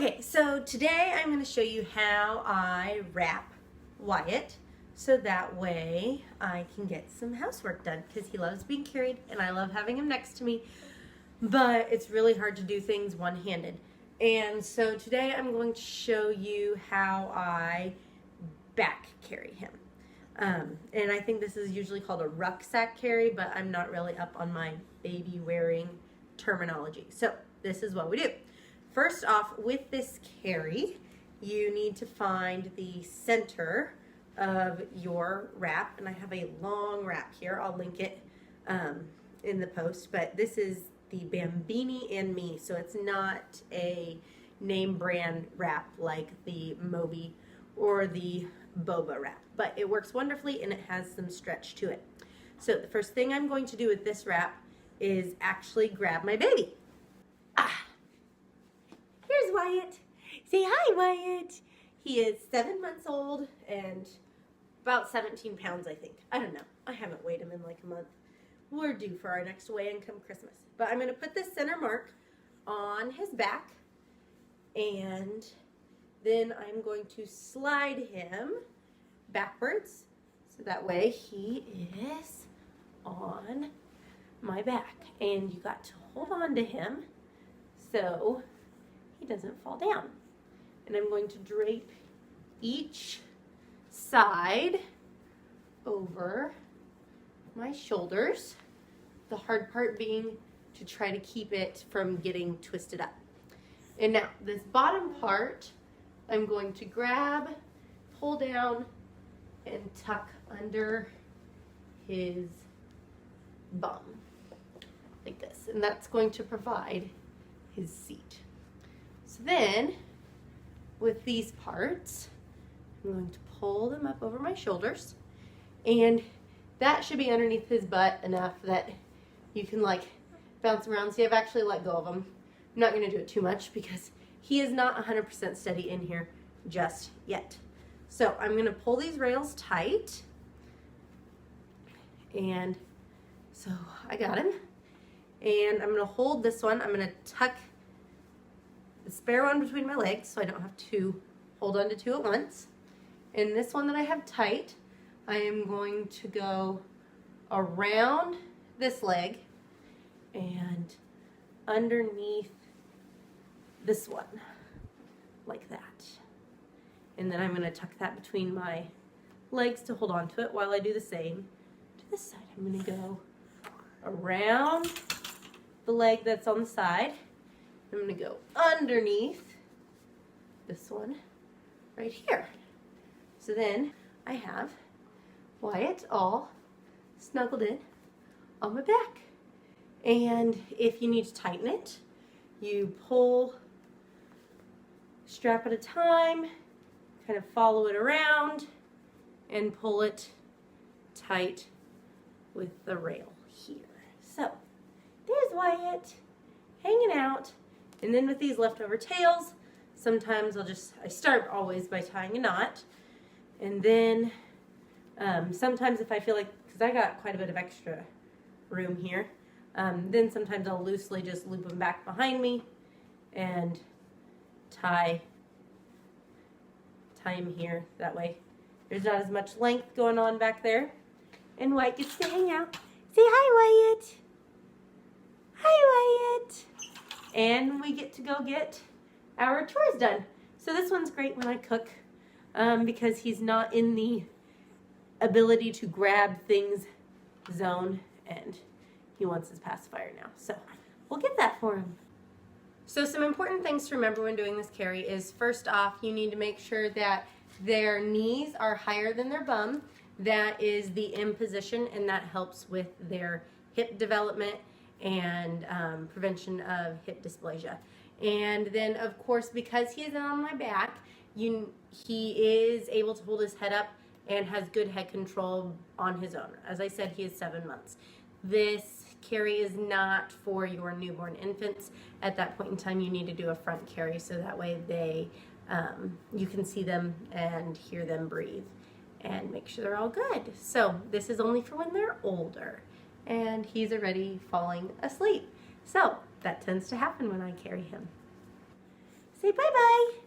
Okay, so today I'm going to show you how I wrap Wyatt so that way I can get some housework done because he loves being carried and I love having him next to me, but it's really hard to do things one-handed. And so today I'm going to show you how I back carry him. And I think this is usually called a rucksack carry, but I'm not really up on my baby wearing terminology. So this is what we do. First off, with this carry, you need to find the center of your wrap, and I have a long wrap here. I'll link it in the post, but this is the Bambini and Me, so it's not a name brand wrap like the Moby or the Boba wrap, but it works wonderfully and it has some stretch to it. So the first thing I'm going to do with this wrap is actually grab my baby. Here's Wyatt. Say hi, Wyatt. He is 7 months old and about 17 pounds, I think. I don't know. I haven't weighed him in like a month. We're due for our next weigh-in come Christmas. But I'm going to put this center mark on his back, and then I'm going to slide him backwards so that way he is on my back. And you got to hold on to him so he doesn't fall down. And I'm going to drape each side over my shoulders. The hard part being to try to keep it from getting twisted up. And now this bottom part, I'm going to grab, pull down, and tuck under his bum like this. And that's going to provide his seat. So then, with these parts, I'm going to pull them up over my shoulders, and that should be underneath his butt enough that you can like bounce around. See, I've actually let go of him. I'm not going to do it too much because he is not 100% steady in here just yet. So I'm going to pull these rails tight, and so I got him, and I'm going to hold this one. I'm going to tuck the spare one between my legs so I don't have to hold on to two at once. And this one that I have tight, I am going to go around this leg and underneath this one, like that. And then I'm going to tuck that between my legs to hold on to it while I do the same to this side. I'm going to go around the leg that's on the side. I'm going to go underneath this one right here. So then I have Wyatt all snuggled in on my back. And if you need to tighten it, you pull strap at a time, kind of follow it around, and pull it tight with the rail here. So there's Wyatt hanging out. And then with these leftover tails, sometimes I start always by tying a knot. And then sometimes if I feel like, because I got quite a bit of extra room here, then sometimes I'll loosely just loop them back behind me and tie him here. That way there's not as much length going on back there. And Wyatt gets to hang out. Say hi, Wyatt. Hi, Wyatt. And we get to go get our chores done. So this one's great when I cook because he's not in the ability to grab things zone, and he wants his pacifier now. So we'll get that for him. So some important things to remember when doing this carry is, first off, you need to make sure that their knees are higher than their bum. That is the in position, and that helps with their hip development and prevention of hip dysplasia. And then, of course, because he is on my back, he is able to hold his head up and has good head control on his own. As I said, he is 7 months. This carry is not for your newborn infants. At that point in time, you need to do a front carry so that way you can see them and hear them breathe and make sure they're all good. So this is only for when they're older. And he's already falling asleep. So that tends to happen when I carry him. Say bye-bye.